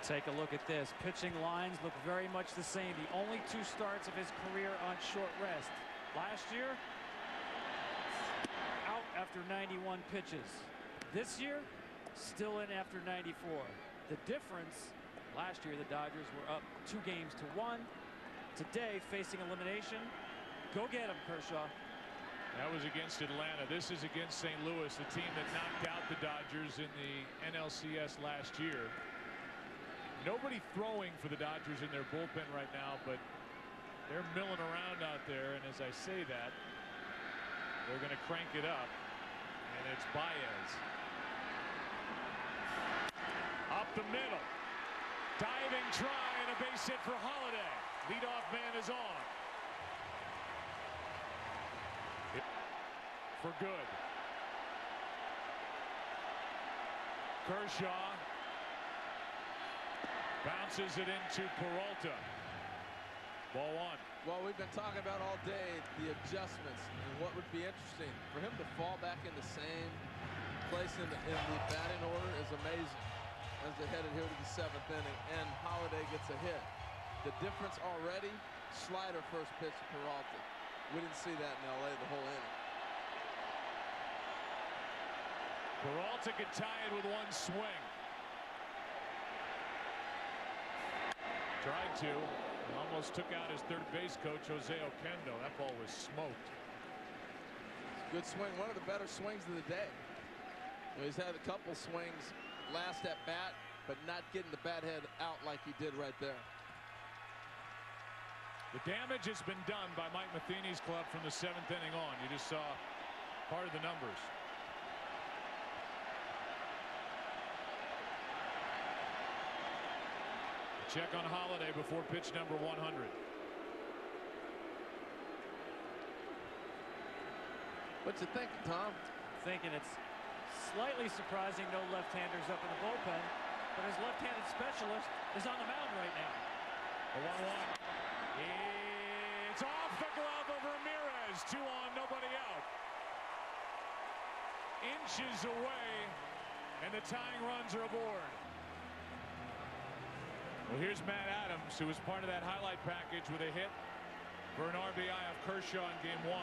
Take a look at this. Pitching lines look very much the same. The only 2 starts of his career on short rest. Last year, out after 91 pitches. This year, still in after 94. The difference, last year the Dodgers were up 2 games to 1. Today, facing elimination. Go get him, Kershaw. That was against Atlanta. This is against St. Louis, the team that knocked out the Dodgers in the NLCS last year. Nobody throwing for the Dodgers in their bullpen right now, but they're milling around out there. And as I say that, they're going to crank it up. And it's Baez. Up the middle. Diving try and a base hit for Holiday. Leadoff man is on. For good. Kershaw bounces it into Peralta. Ball 1. Well, we've been talking about all day the adjustments, and what would be interesting for him to fall back in the same place in the batting order is amazing as they're headed here to the 7th inning, and Holiday gets a hit. The difference already, slider first pitch to Peralta. We didn't see that in LA the whole inning. Peralta could tie it with 1 swing. Tried to. Almost took out his third base coach, Jose Oquendo. That ball was smoked. Good swing. One of the better swings of the day. He's had a couple swings last at bat, but not getting the bat head out like he did right there. The damage has been done by Mike Matheny's club from the 7th inning on. You just saw part of the numbers. Check on Holiday before pitch number 100. What you thinking, Tom? Thinking it's slightly surprising no left-handers up in the bullpen, but his left-handed specialist is on the mound right now. The 1-1. It's off the glove of Ramirez. 2 on, nobody out. Inches away, and the tying runs are aboard. Well, here's Matt Adams, who was part of that highlight package with a hit for an RBI of Kershaw in game 1.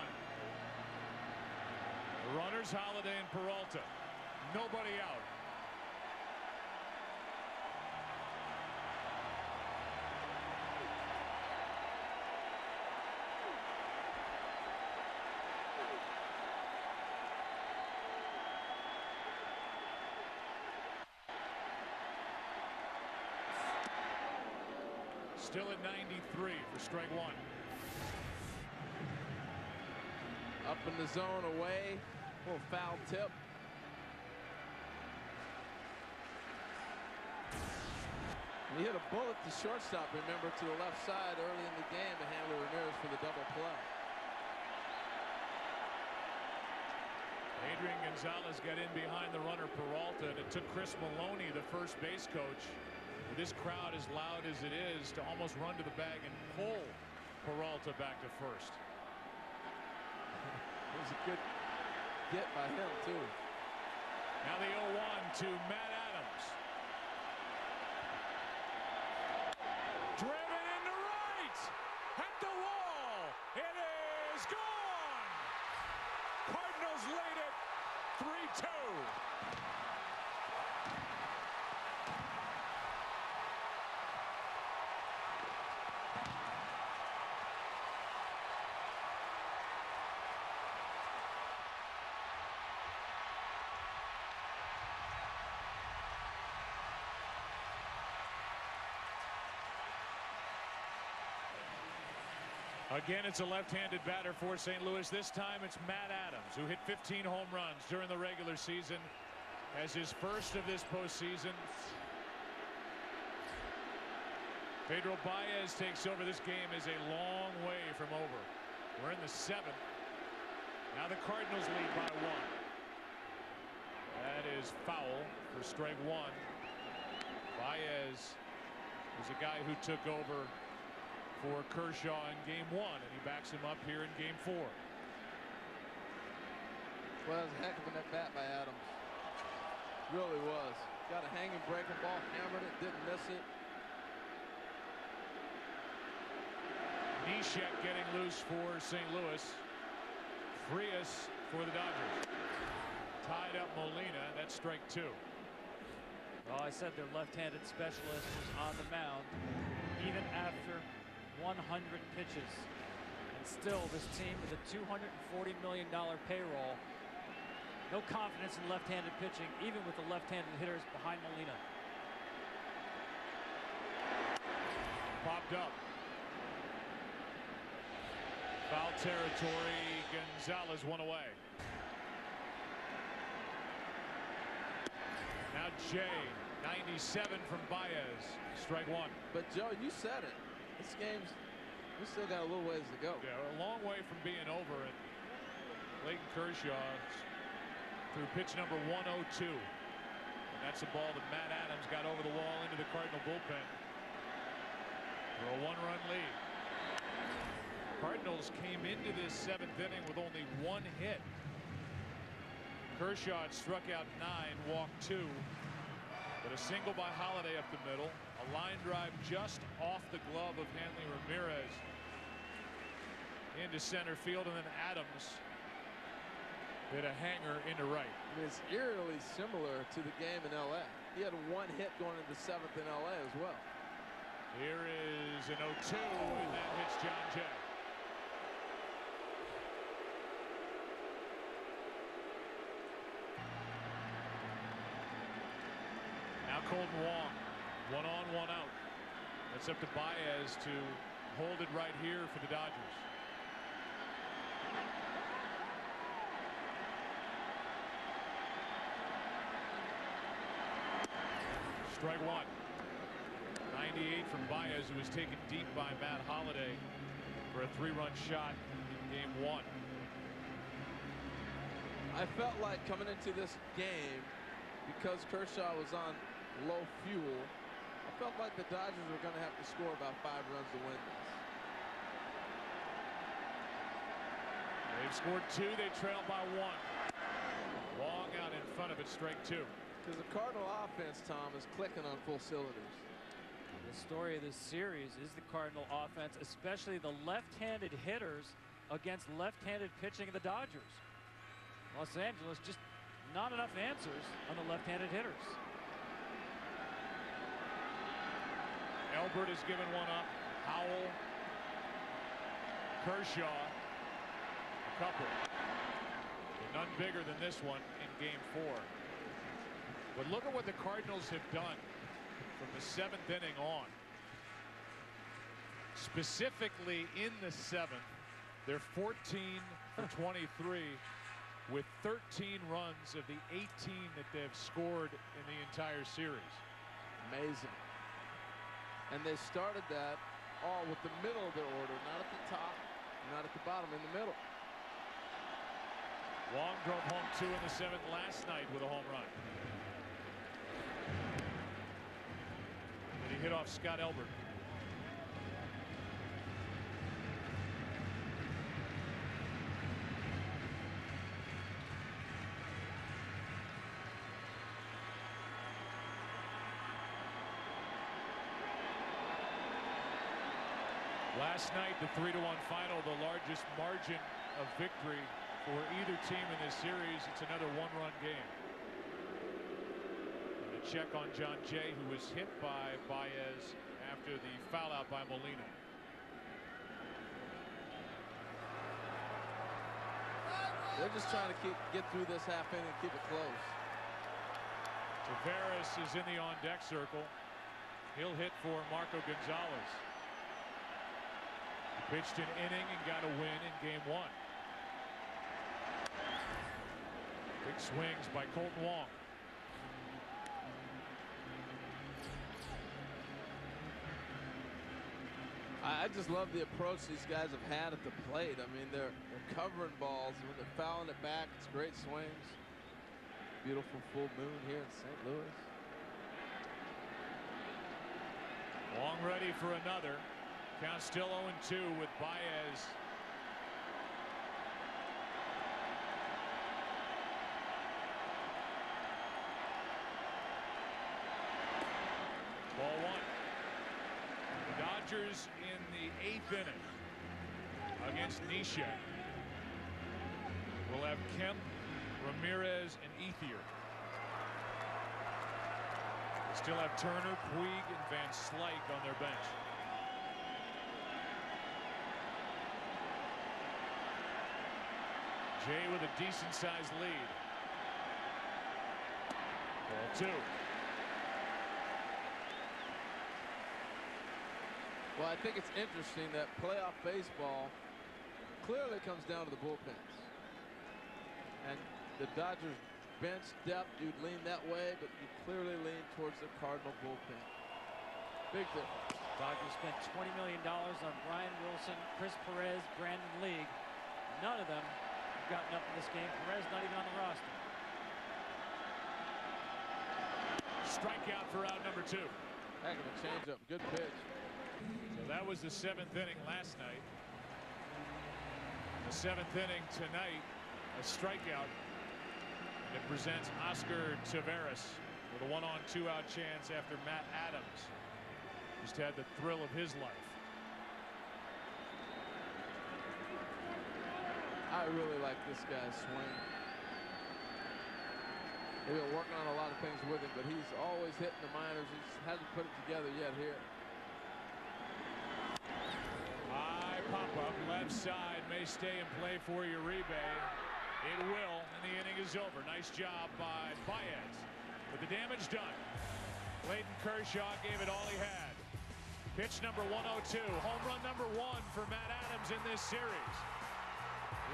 The runners, Holiday and Peralta. Nobody out. Still at 93 for strike 1. Up in the zone, away. Little foul tip. He hit a bullet to shortstop, remember, to the left side early in the game to handle Ramirez for the double play. Adrian Gonzalez got in behind the runner Peralta, and it took Chris Maloney, the first base coach, with this crowd as loud as it is, to almost run to the bag and pull Peralta back to first. It was a good get by him, too. Now the 0-1 to Matt Adams. Driven into right. At the wall. It is gone. Cardinals lead it 3-2. Again, it's a left-handed batter for St. Louis. This time it's Matt Adams, who hit 15 home runs during the regular season, as his first of this postseason. Pedro Baez takes over. This game is a long way from over. We're in the 7th. Now the Cardinals lead by 1. That is foul for strike 1. Baez was a guy who took over for Kershaw in game 1, and he backs him up here in game 4. Well, that was a heck of an at bat by Adams. Really was. got a hanging breaking ball, hammered it, didn't miss it. Neshek getting loose for St. Louis. Frias for the Dodgers. Tied up Molina. That's strike 2. Well, I said their left-handed specialist was on the mound even after 100 pitches. And still, this team with a $240 million payroll. No confidence in left-handed pitching, even with the left-handed hitters behind Molina. Popped up. Foul territory. Gonzalez one away. Now Jay, 97 from Baez. Strike 1. But Joe, you said it. This game's, we still got a little ways to go. Yeah, a long way from being over. And Clayton Kershaw through pitch number 102. And that's a ball that Matt Adams got over the wall into the Cardinal bullpen for a 1-run lead. Cardinals came into this 7th inning with only 1 hit. Kershaw had struck out 9, walked 2, but a single by Holiday up the middle, a line drive just off the glove of Hanley Ramirez into center field, and then Adams hit a hanger into right. I mean, it's eerily similar to the game in LA. He had 1 hit going into 7th in LA as well. Here is an 0-2, and that hits John Jay. Now Colton Wong, 1 on, 1 out. That's up to Baez to hold it right here for the Dodgers. Strike 1. 98 from Baez, who was taken deep by Matt Holiday for a 3-run shot in game 1. I felt like coming into this game, because Kershaw was on low fuel, I felt like the Dodgers were going to have to score about 5 runs to win this. They've scored 2. They trail by 1. Long out in front of it, strike 2. Because the Cardinal offense, Tom, is clicking on full cylinders. The story of this series is the Cardinal offense, especially the left-handed hitters against left-handed pitching of the Dodgers. Los Angeles just not enough answers on the left-handed hitters. Elbert has given 1 up. Howell, Kershaw, a couple. But none bigger than this one in game 4. But look at what the Cardinals have done from the 7th inning on. Specifically in the 7th, they're 14 for 23 with 13 runs of the 18 that they've scored in the entire series. Amazing. And they started that all with the middle of their order, not at the top, not at the bottom, in the middle. Wong drove home 2 in the 7th last night with a home run. And he hit off Scott Elbert. Last night, the 3-1 final, the largest margin of victory for either team in this series. It's another 1-run game. And a check on John Jay, who was hit by Baez after the foul out by Molina. They're just trying to get through this half inning and keep it close. Taveras is in the on-deck circle. He'll hit for Marco Gonzalez. Pitched an inning and got a win in game 1. Big swings by Colton Wong. I just love the approach these guys have had at the plate. I mean, they're covering balls. When they're fouling it back, it's great swings. Beautiful full moon here in St. Louis. Wong ready for another. Count still 0-2 with Baez. Dodgers in the 8th inning against Nisha will have Kemp, Ramirez, and Ethier. They still have Turner, Puig, and Van Slyke on their bench. Jay with a decent-sized lead. Ball 2. Well, I think it's interesting that playoff baseball clearly comes down to the bullpens. And the Dodgers bench depth, you'd lean that way, but you clearly lean towards the Cardinal bullpen. Big difference. Dodgers spent $20 million on Brian Wilson, Chris Perez, Brandon League. None of them have gotten up in this game. Perez not even on the roster. Strikeout for out number 2. Heck of a changeup. Good pitch. So that was the 7th inning last night. The 7th inning tonight, a strikeout. It presents Oscar Taveras with a 1-on-2 out chance after Matt Adams just had the thrill of his life. I really like this guy's swing. They've been working on a lot of things with him, but he's always hitting the minors. He just hasn't put it together yet here. High pop-up left side may stay in play for Uribe. It will, and the inning is over. Nice job by Baez with the damage done. Clayton Kershaw gave it all he had. Pitch number 102. Home run number 1 for Matt Adams in this series.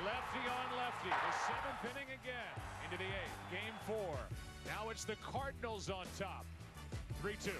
Lefty on lefty. The 7th inning again into the 8th. Game 4. Now it's the Cardinals on top. 3-2.